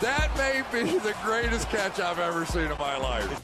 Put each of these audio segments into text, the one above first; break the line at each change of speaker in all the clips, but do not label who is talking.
That may be the greatest catch I've ever seen in my life.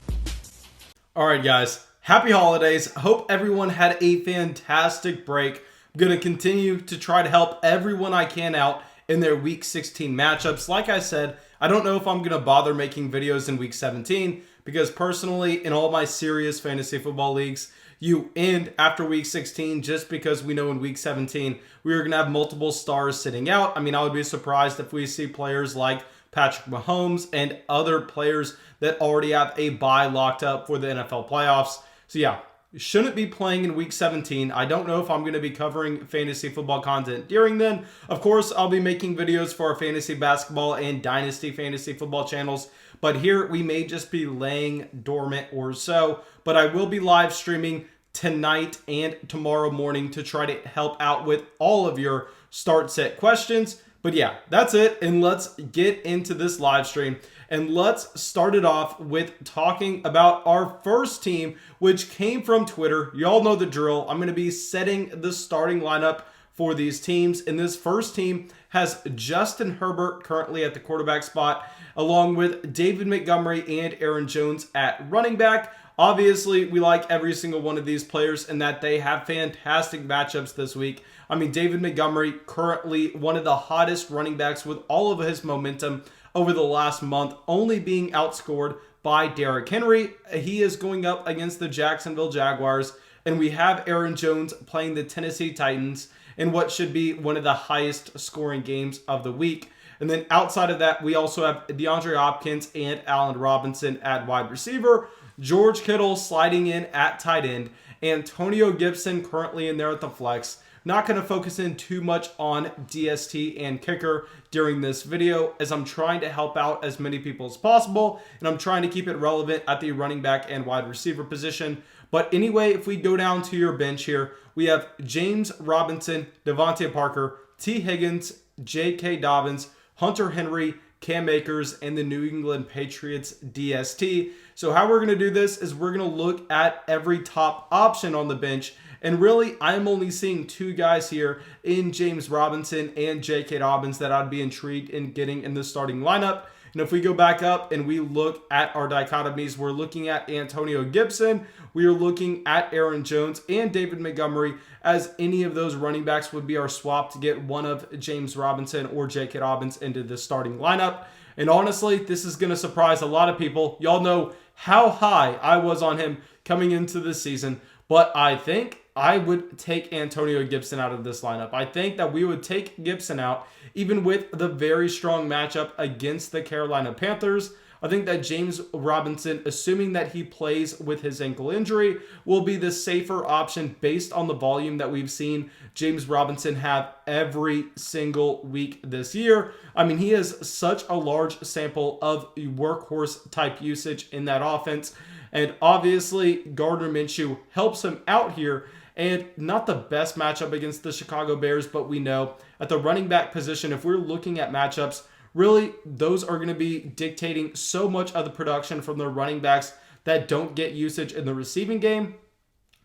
All right, guys. Happy holidays. Hope everyone had a fantastic break. I'm going to continue to try to help everyone I can out in their Week 16 matchups. Like I said, I don't know if I'm going to bother making videos in Week 17 because personally, in all my serious fantasy football leagues, you end after Week 16 just because we know in Week 17 we are going to have multiple stars sitting out. I mean, I would be surprised if we see players like Patrick Mahomes and other players that already have a bye locked up for the NFL playoffs. So yeah, shouldn't be playing in Week 17. I don't know if I'm going to be covering fantasy football content during then. Of course, I'll be making videos for our fantasy basketball and dynasty fantasy football channels. But here we may just be laying dormant or so. But I will be live streaming tonight and tomorrow morning to try to help out with all of your start set questions. But yeah, that's it. And let's get into this live stream. And let's start it off with talking about our first team, which came from Twitter. You all know the drill. I'm going to be setting the starting lineup for these teams. And this first team has Justin Herbert currently at the quarterback spot, along with David Montgomery and Aaron Jones at running back. Obviously, we like every single one of these players and that they have fantastic matchups this week. I mean, David Montgomery, currently one of the hottest running backs with all of his momentum over the last month, only being outscored by Derrick Henry. He is going up against the Jacksonville Jaguars, and we have Aaron Jones playing the Tennessee Titans in what should be one of the highest scoring games of the week. And then outside of that, we also have DeAndre Hopkins and Allen Robinson at wide receiver, George Kittle sliding in at tight end, Antonio Gibson currently in there at the flex. Not going to focus in too much on DST and kicker during this video, as I'm trying to help out as many people as possible, and I'm trying to keep it relevant at the running back and wide receiver position. But anyway, if we go down to your bench here, we have James Robinson, Devontae Parker, T. Higgins, J.K. Dobbins, Hunter Henry, Cam Akers, and the New England Patriots DST. So how we're going to do this is we're going to look at every top option on the bench. And really, I'm only seeing two guys here in James Robinson and J.K. Dobbins that I'd be intrigued in getting in the starting lineup. And if we go back up and we look at our dichotomies, we're looking at Antonio Gibson, we are looking at Aaron Jones and David Montgomery, as any of those running backs would be our swap to get one of James Robinson or J.K. Dobbins into the starting lineup. And honestly, this is going to surprise a lot of people. Y'all know how high I was on him coming into this season, but I think I would take Antonio Gibson out of this lineup. I think that we would take Gibson out, even with the very strong matchup against the Carolina Panthers. I think that James Robinson, assuming that he plays with his ankle injury, will be the safer option based on the volume that we've seen James Robinson have every single week this year. I mean, he has such a large sample of workhorse type usage in that offense. And obviously, Gardner Minshew helps him out here. And not the best matchup against the Chicago Bears, but we know at the running back position, if we're looking at matchups, really those are going to be dictating so much of the production from the running backs that don't get usage in the receiving game.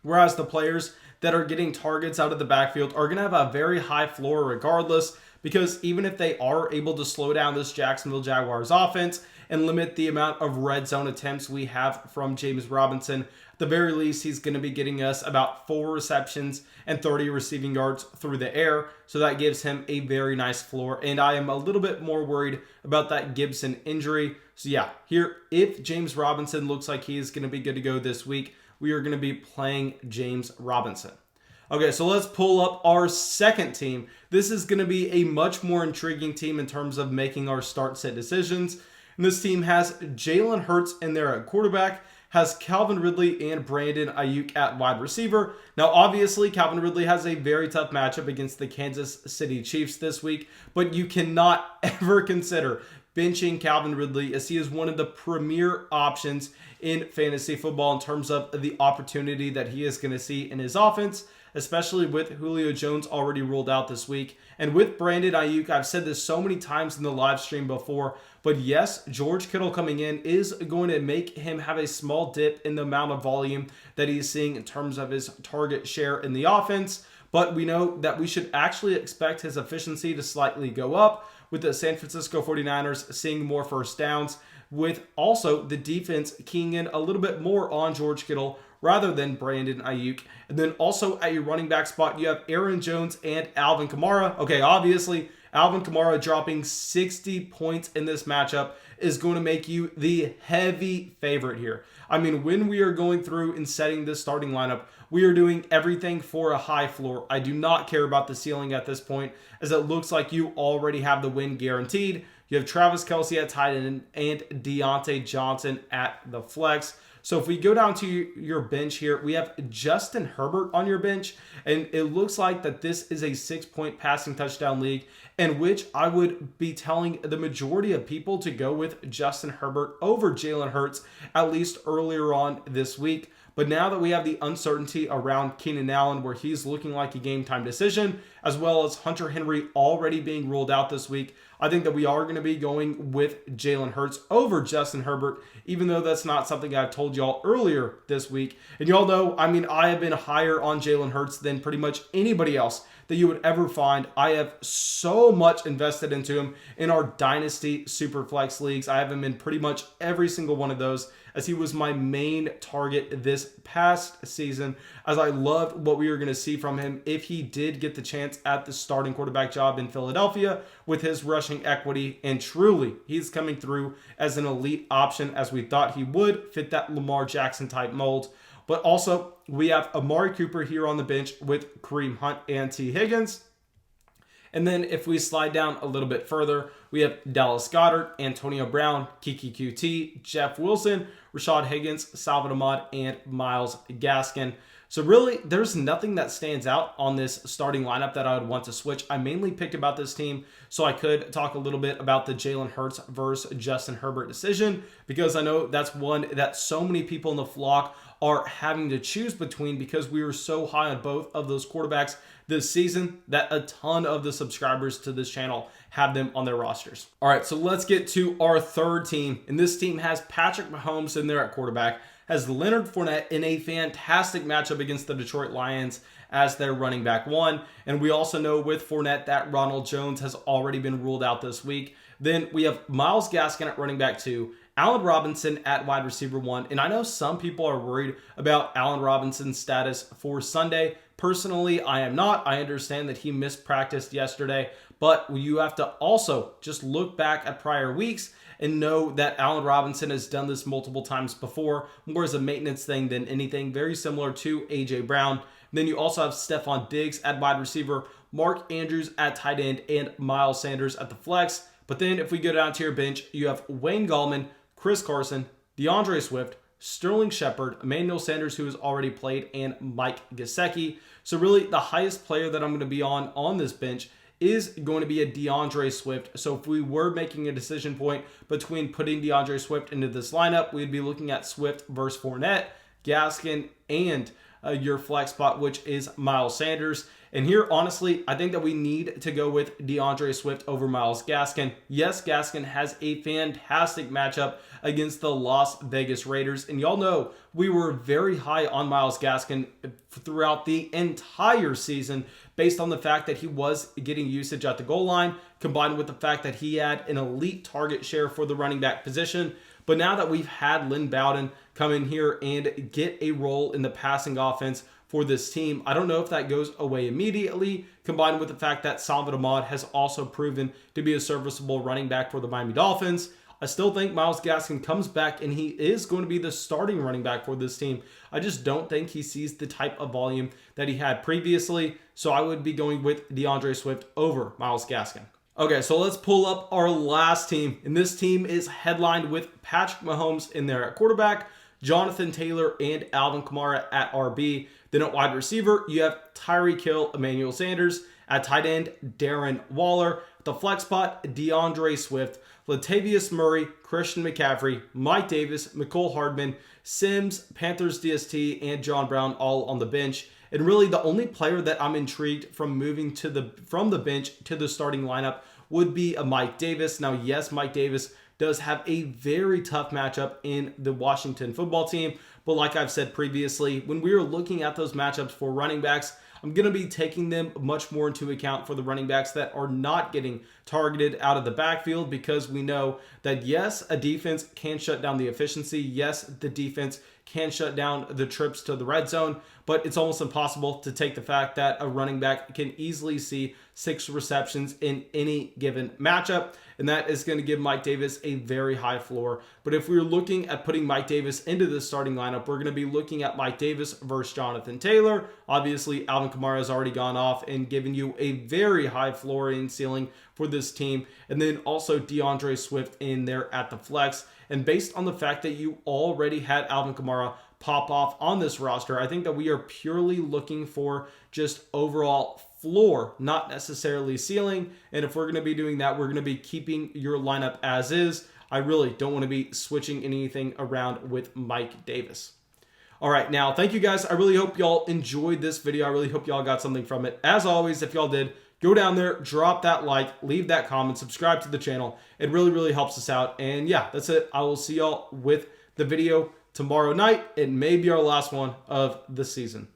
Whereas the players that are getting targets out of the backfield are going to have a very high floor regardless, because even if they are able to slow down this Jacksonville Jaguars offense and limit the amount of red zone attempts we have from James Robinson, at the very least, he's going to be getting us about 4 receptions and 30 receiving yards through the air. So that gives him a very nice floor. And I am a little bit more worried about that Gibson injury. So yeah, here, if James Robinson looks like he is going to be good to go this week, we are going to be playing James Robinson. Okay, so let's pull up our second team. This is going to be a much more intriguing team in terms of making our start set decisions. And this team has Jalen Hurts in there at quarterback, has Calvin Ridley and Brandon Ayuk at wide receiver. Now, obviously, Calvin Ridley has a very tough matchup against the Kansas City Chiefs this week, but you cannot ever consider benching Calvin Ridley, as he is one of the premier options in fantasy football in terms of the opportunity that he is going to see in his offense, especially with Julio Jones already ruled out this week. And with Brandon Ayuk, I've said this so many times in the live stream before, but yes, George Kittle coming in is going to make him have a small dip in the amount of volume that he's seeing in terms of his target share in the offense. but we know that we should actually expect his efficiency to slightly go up with the San Francisco 49ers seeing more first downs, with also the defense keying in a little bit more on George Kittle rather than Brandon Ayuk. And then also at your running back spot, you have Aaron Jones and Alvin Kamara. Okay, obviously, Alvin Kamara dropping 60 points in this matchup is going to make you the heavy favorite here. I mean, when we are going through and setting this starting lineup, we are doing everything for a high floor. I do not care about the ceiling at this point, as it looks like you already have the win guaranteed. You have Travis Kelce at tight end and Deontay Johnson at the flex. So if we go down to your bench here, we have Justin Herbert on your bench, and it looks like that this is a 6-point passing touchdown league, in which I would be telling the majority of people to go with Justin Herbert over Jalen Hurts, at least earlier on this week. But now that we have the uncertainty around Keenan Allen, where he's looking like a game time decision, as well as Hunter Henry already being ruled out this week, I think that we are going to be going with Jalen Hurts over Justin Herbert, even though that's not something I've told y'all earlier this week. And y'all know, I mean, I have been higher on Jalen Hurts than pretty much anybody else that you would ever find. I have so much invested into him in our Dynasty Superflex leagues. I have him in pretty much every single one of those, as he was my main target this past season, as I loved what we were going to see from him if he did get the chance at the starting quarterback job in Philadelphia with his rushing equity. And truly, he's coming through as an elite option, as we thought he would fit that Lamar Jackson type mold. But also, we have Amari Cooper here on the bench with Kareem Hunt and T. Higgins. And then if we slide down a little bit further, we have Dallas Goedert, Antonio Brown, Kiki QT, Jeff Wilson, Rashad Higgins, Salvon Ahmed, and Myles Gaskin. So really, there's nothing that stands out on this starting lineup that I would want to switch. I mainly picked about this team so I could talk a little bit about the Jalen Hurts versus Justin Herbert decision, because I know that's one that so many people in the flock are having to choose between, because we were so high on both of those quarterbacks this season that a ton of the subscribers to this channel have them on their rosters. All right, so let's get to our third team. And this team has Patrick Mahomes in there at quarterback, has Leonard Fournette in a fantastic matchup against the Detroit Lions as their running back one. And we also know with Fournette that Ronald Jones has already been ruled out this week. Then we have Myles Gaskin at running back 2, Allen Robinson at wide receiver 1. And I know some people are worried about Allen Robinson's status for Sunday. Personally, I am not. I understand that he missed practice yesterday, but you have to also just look back at prior weeks and know that Allen Robinson has done this multiple times before, more as a maintenance thing than anything, very similar to A.J. Brown. Then you also have Stephon Diggs at wide receiver, Mark Andrews at tight end, and Miles Sanders at the flex. But then if we go down to your bench, you have Wayne Gallman, Chris Carson, DeAndre Swift, Sterling Shepard, Emmanuel Sanders, who has already played, and Mike Gesicki. So really, the highest player that I'm going to be on this bench is going to be a DeAndre Swift. So if we were making a decision point between putting DeAndre Swift into this lineup, we'd be looking at Swift versus Fournette, Gaskin, and your flex spot, which is Miles Sanders. And here, honestly, I think that we need to go with DeAndre Swift over Myles Gaskin. Yes, Gaskin has a fantastic matchup against the Las Vegas Raiders. And y'all know we were very high on Myles Gaskin throughout the entire season based on the fact that he was getting usage at the goal line, combined with the fact that he had an elite target share for the running back position. But now that we've had Lynn Bowden come in here and get a role in the passing offense for this team, I don't know if that goes away immediately, combined with the fact that Salvon Ahmed has also proven to be a serviceable running back for the Miami Dolphins. I still think Myles Gaskin comes back and he is going to be the starting running back for this team. I just don't think he sees the type of volume that he had previously, so I would be going with DeAndre Swift over Myles Gaskin. Okay, so let's pull up our last team, and this team is headlined with Patrick Mahomes in there at quarterback, Jonathan Taylor and Alvin Kamara at RB. Then at wide receiver, you have Tyreek Hill, Emmanuel Sanders. At tight end, Darren Waller. At the flex spot, DeAndre Swift, Latavius Murray, Christian McCaffrey, Mike Davis, Mecole Hardman, Sims, Panthers DST, and John Brown all on the bench. And really, the only player that I'm intrigued from moving from the bench to the starting lineup would be a Mike Davis. Now, yes, Mike Davis does have a very tough matchup in the Washington football team. But like I've said previously, when we were looking at those matchups for running backs, I'm going to be taking them much more into account for the running backs that are not getting targeted out of the backfield, because we know that yes, a defense can shut down the efficiency. Yes, the defense can shut down the trips to the red zone, but it's almost impossible to take the fact that a running back can easily see 6 receptions in any given matchup, and that is going to give Mike Davis a very high floor. But if we're looking at putting Mike Davis into the starting lineup, we're going to be looking at Mike Davis versus Jonathan Taylor. Obviously, Alvin Kamara has already gone off and given you a very high floor and ceiling for this team, and then also DeAndre Swift in there at the flex. And based on the fact that you already had Alvin Kamara pop off on this roster, I think that we are purely looking for just overall floor, not necessarily ceiling. And if we're going to be doing that, we're going to be keeping your lineup as is. I really don't want to be switching anything around with Mike Davis. All right, now, thank you guys. I really hope y'all enjoyed this video. I really hope y'all got something from it. As always, if y'all did, go down there, drop that like, leave that comment, subscribe to the channel. It really, really helps us out. And yeah, that's it. I will see y'all with the video tomorrow night. It may be our last one of the season.